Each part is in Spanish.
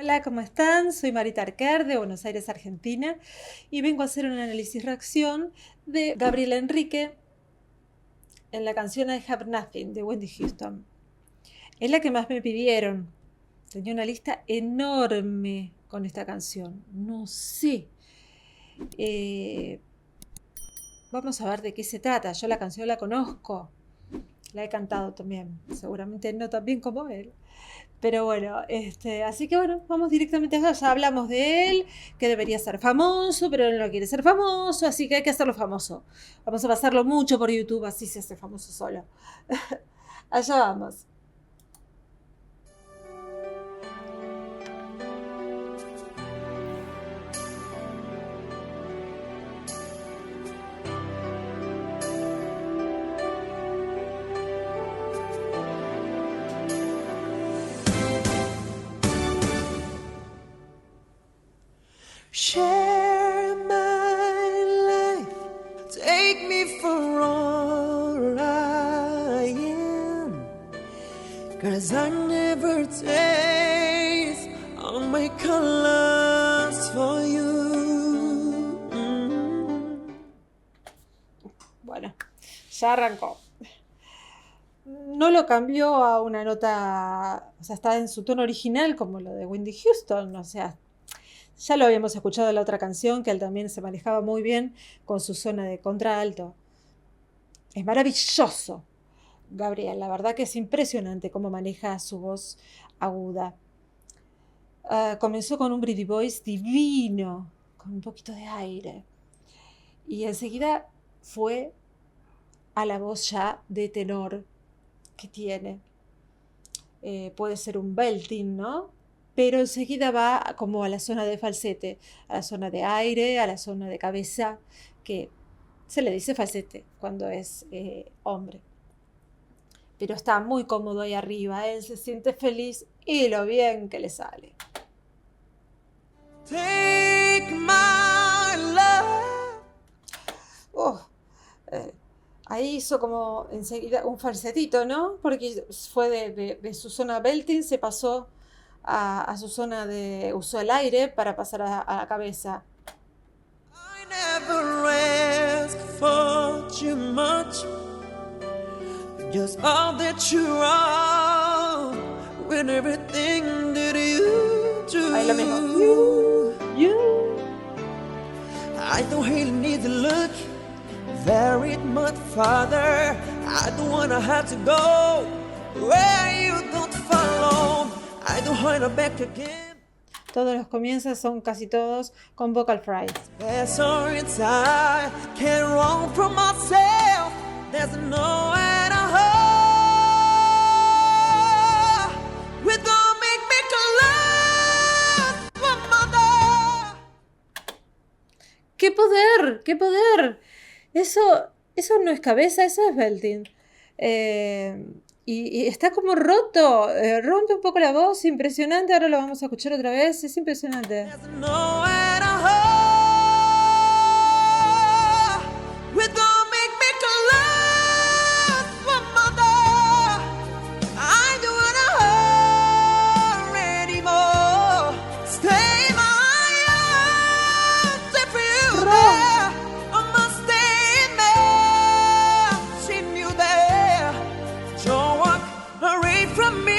Hola, ¿cómo están? Soy Marita Arquer de Buenos Aires, Argentina, y vengo a hacer un análisis-reacción de Gabriela Enrique en la canción I Have Nothing de Whitney Houston. Es la que más me pidieron. Tenía una lista enorme con esta canción. No sé. Eh, Vamos a ver de qué se trata. Yo la canción la conozco. La he cantado también. Seguramente no tan bien como él. Pero bueno, así que bueno, vamos directamente allá. Ya hablamos de él, que debería ser famoso, pero él no quiere ser famoso, así que hay que hacerlo famoso. Vamos a pasarlo mucho por YouTube, así se hace famoso solo. Allá vamos. Share my life, take me for all I am, 'cause I never taste all my colors for you. Bueno, ya arrancó. No lo cambió a una nota, o sea, está en su tono original como lo de Whitney Houston, o sea, ya lo habíamos escuchado en la otra canción, que él también se manejaba muy bien con su zona de contralto. Es maravilloso, Gabriel. La verdad que es impresionante cómo maneja su voz aguda. Comenzó con un Pretty Voice divino, con un poquito de aire. Y enseguida fue a la voz ya de tenor que tiene. Puede ser un belting, ¿no? Pero enseguida va como a la zona de falsete, a la zona de aire, a la zona de cabeza, que se le dice falsete cuando es hombre. Pero está muy cómodo ahí arriba, él se siente feliz y lo bien que le sale. Take my love. Ahí hizo como enseguida un falsetito, ¿no? Porque fue de su zona belting, se pasó a su zona de... usó el aire para pasar a la cabeza. I never ask for too much, just all that you are, with everything that you do. Ahí lo mismo. You. I don't really need to look very much farther. I don't wanna have to go where you don't follow. I don't wanna back again. Todos los comienzos son casi todos con vocal fries. So inside, can't run from myself. There's nowhere to hide. We don't make me collapse, mother. ¡Qué poder! ¡Qué poder! Eso no es cabeza, eso es belting. Y está como roto, rompe un poco la voz, impresionante. Ahora lo vamos a escuchar otra vez, es impresionante. There's nowhere to hide. We don't make me collapse, mother. I don't wanna hurt anymore. Stay my arms if you there. I must stay there, seeing you there. Don't walk away from me.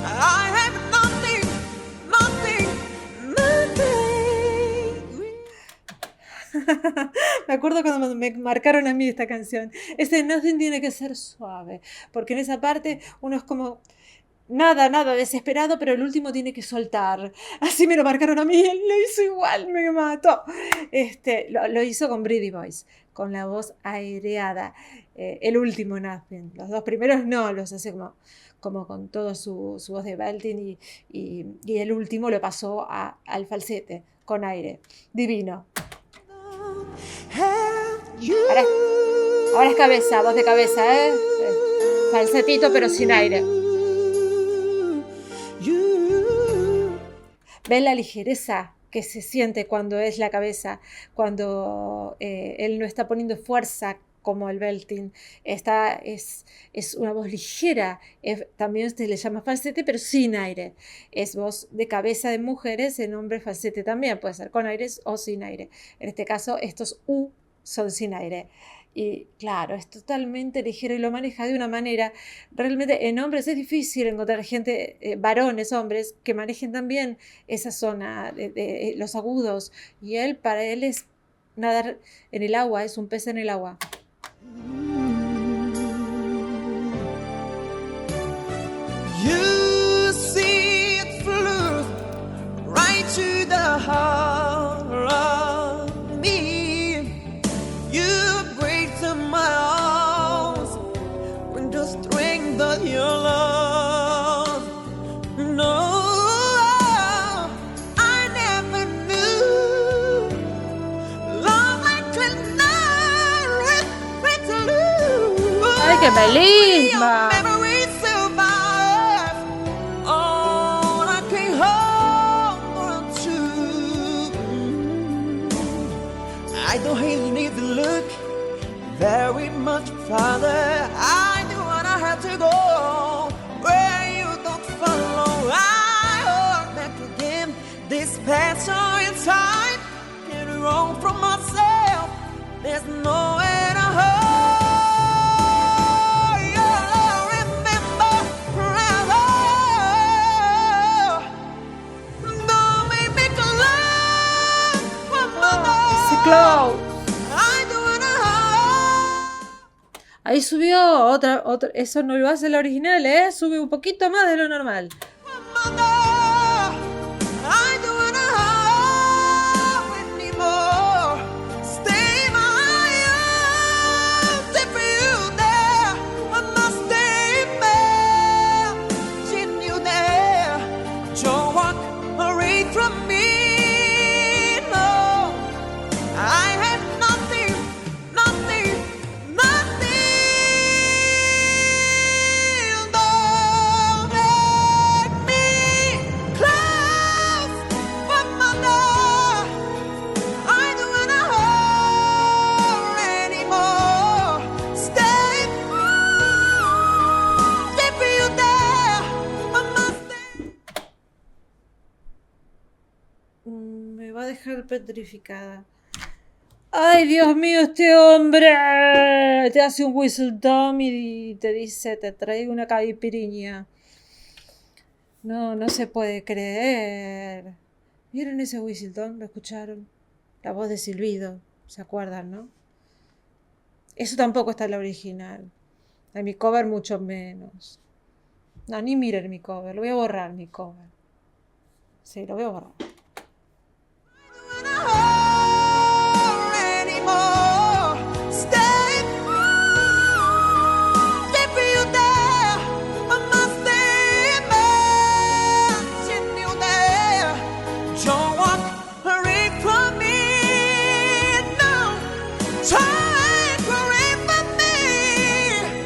I have nothing, nothing, nothing. Me acuerdo cuando me marcaron a mí esta canción. Ese nothing tiene que ser suave, porque en esa parte uno es como nada, desesperado, pero el último tiene que soltar. Así me lo marcaron a mí, él lo hizo igual, me mató. Lo hizo con Pretty Voice, con la voz aireada. El último nothing. Los dos primeros no, los hace como con toda su voz de belting y el último lo pasó al falsete, con aire. Divino. Ahora es cabeza, voz de cabeza, falsetito pero sin aire. ¿Ven la ligereza que se siente cuando es la cabeza? Cuando él no está poniendo fuerza como el belting. Esta es una voz ligera, también se le llama falsete, pero sin aire. Es voz de cabeza de mujeres en hombres falsete también, puede ser con aires o sin aire. En este caso, estos U son sin aire. Y claro, es totalmente ligero y lo maneja de una manera. Realmente en hombres es difícil encontrar gente, varones, hombres, que manejen también esa zona de los agudos. Y para él es nadar en el agua, es un pez en el agua. You see it flew right to the heart of me. You break to my arms with the strength of your love. No, I never knew love like tonight with lose. ¡Ay, qué melisma! Memories survive. All I can hold on to. I don't really need to look very much farther. I do what I have to go where you don't follow. I hold back again this passion inside. Get wrong from myself. There's nowhere to hold. You'll remember forever. Don't make me close one Ese more. close. I do what I Ahí subió otra, eso no lo hace la original, ¿eh? Sube un poquito más de lo normal. Me va a dejar petrificada. ¡Ay, Dios mío, este hombre! Te hace un whistle Tom y te dice, te traigo una caipiriña. No se puede creer. ¿Vieron ese whistle Tom? ¿Lo escucharon? La voz de silbido. ¿Se acuerdan, no? Eso tampoco está en la original. En mi cover mucho menos. No, ni miren mi cover. Lo voy a borrar, mi cover. Sí, lo voy a borrar.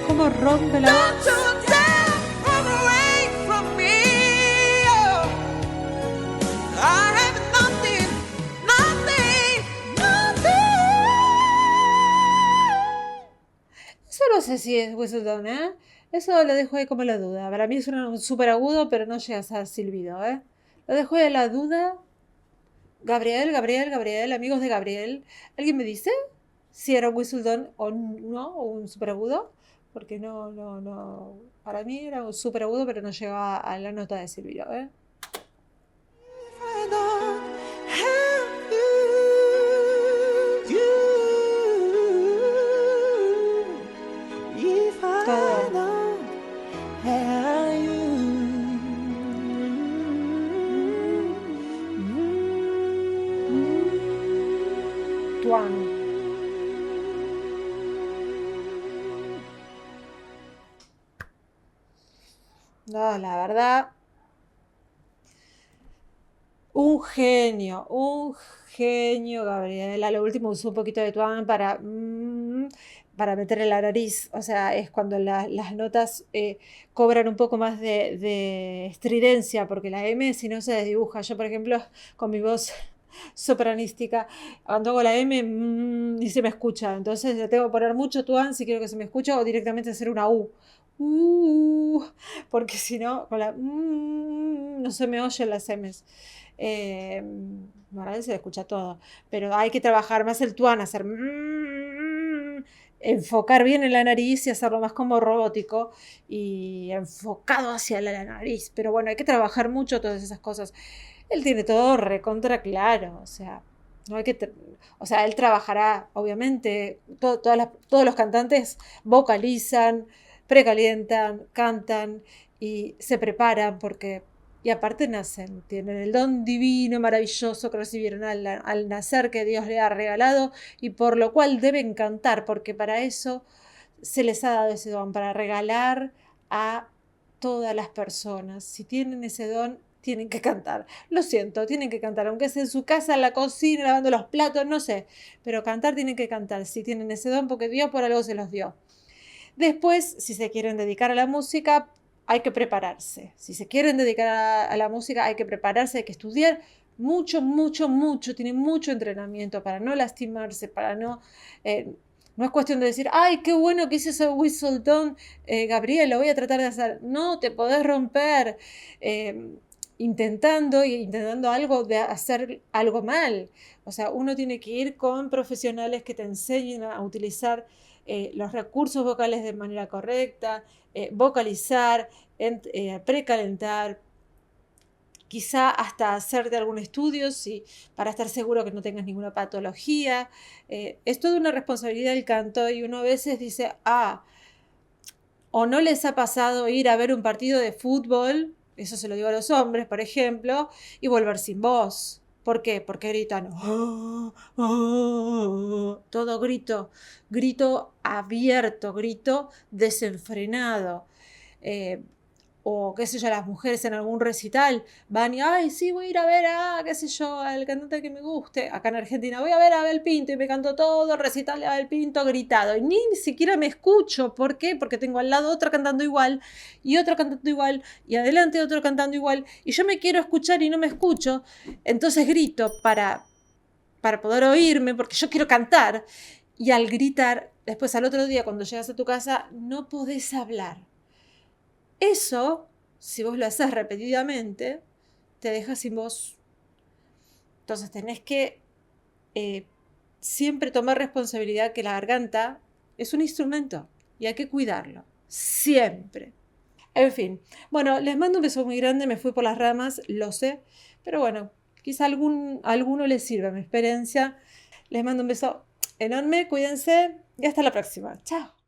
¿Cómo rompe la voz? Eso no sé si es Whistledown, ¿eh? Eso lo dejo ahí como la duda. Para mí es un súper agudo, pero no llega a ser silbido, ¿eh? Lo dejo ahí a la duda. Gabriel, amigos de Gabriel. ¿Alguien me dice si era un Whistledown o no, o un súper agudo? Porque no. Para mí era un súper agudo, pero no llegaba a la nota de silbido, ¿eh? Tuan. No, la verdad, un genio, Gabriel. A lo último usó un poquito de tuan para meterle la nariz. O sea, es cuando las notas cobran un poco más de estridencia, porque la M si no se desdibuja. Yo, por ejemplo, con mi voz sopranística. Cuando hago la M, ni se me escucha. Entonces le tengo que poner mucho tuan si quiero que se me escuche o directamente hacer una U. Porque si no, con la no se me oyen las M's. Bueno, a veces se escucha todo, pero hay que trabajar más el tuan, hacer enfocar bien en la nariz y hacerlo más como robótico y enfocado hacia la nariz. Pero bueno, hay que trabajar mucho todas esas cosas. Él tiene todo recontra claro, o sea, no hay que, o sea, él trabajará, obviamente, todos los cantantes vocalizan, precalientan, cantan y se preparan porque, y aparte nacen, tienen el don divino, maravilloso que recibieron al nacer que Dios le ha regalado y por lo cual deben cantar, porque para eso se les ha dado ese don, para regalar a todas las personas. Si tienen ese don, tienen que cantar. Lo siento, tienen que cantar, aunque sea en su casa, en la cocina, lavando los platos, no sé, pero cantar tienen que cantar si tienen ese don porque Dios por algo se los dio. Después, si se quieren dedicar a la música, hay que prepararse. Si se quieren dedicar a la música, hay que prepararse, hay que estudiar mucho, mucho, mucho. Tienen mucho entrenamiento para no lastimarse, para no... no es cuestión de decir, ay, qué bueno que hice ese whistle tone, Gabriel, lo voy a tratar de hacer. No, te podés romper intentando algo de hacer algo mal. O sea, uno tiene que ir con profesionales que te enseñen a utilizar los recursos vocales de manera correcta, vocalizar, precalentar, quizá hasta hacerte algún estudio para estar seguro que no tengas ninguna patología. Es toda una responsabilidad el canto y uno a veces dice, o no les ha pasado ir a ver un partido de fútbol, eso se lo digo a los hombres, por ejemplo, y volver sin voz. ¿Por qué? Porque gritan, todo grito abierto, grito desenfrenado. O qué sé yo, las mujeres en algún recital van y, ay, sí, voy a ir a ver qué sé yo, al cantante que me guste. Acá en Argentina voy a ver a Abel Pinto y me canto todo el recital de Abel Pinto gritado. Y ni siquiera me escucho. ¿Por qué? Porque tengo al lado otro cantando igual y otro cantando igual y adelante otro cantando igual. Y yo me quiero escuchar y no me escucho. Entonces grito para poder oírme porque yo quiero cantar. Y al gritar, después al otro día cuando llegas a tu casa, no podés hablar. Eso, si vos lo haces repetidamente, te deja sin voz. Entonces tenés que siempre tomar responsabilidad que la garganta es un instrumento y hay que cuidarlo. Siempre. En fin. Bueno, les mando un beso muy grande. Me fui por las ramas, lo sé. Pero bueno, quizá a alguno les sirva mi experiencia. Les mando un beso enorme. Cuídense y hasta la próxima. Chao.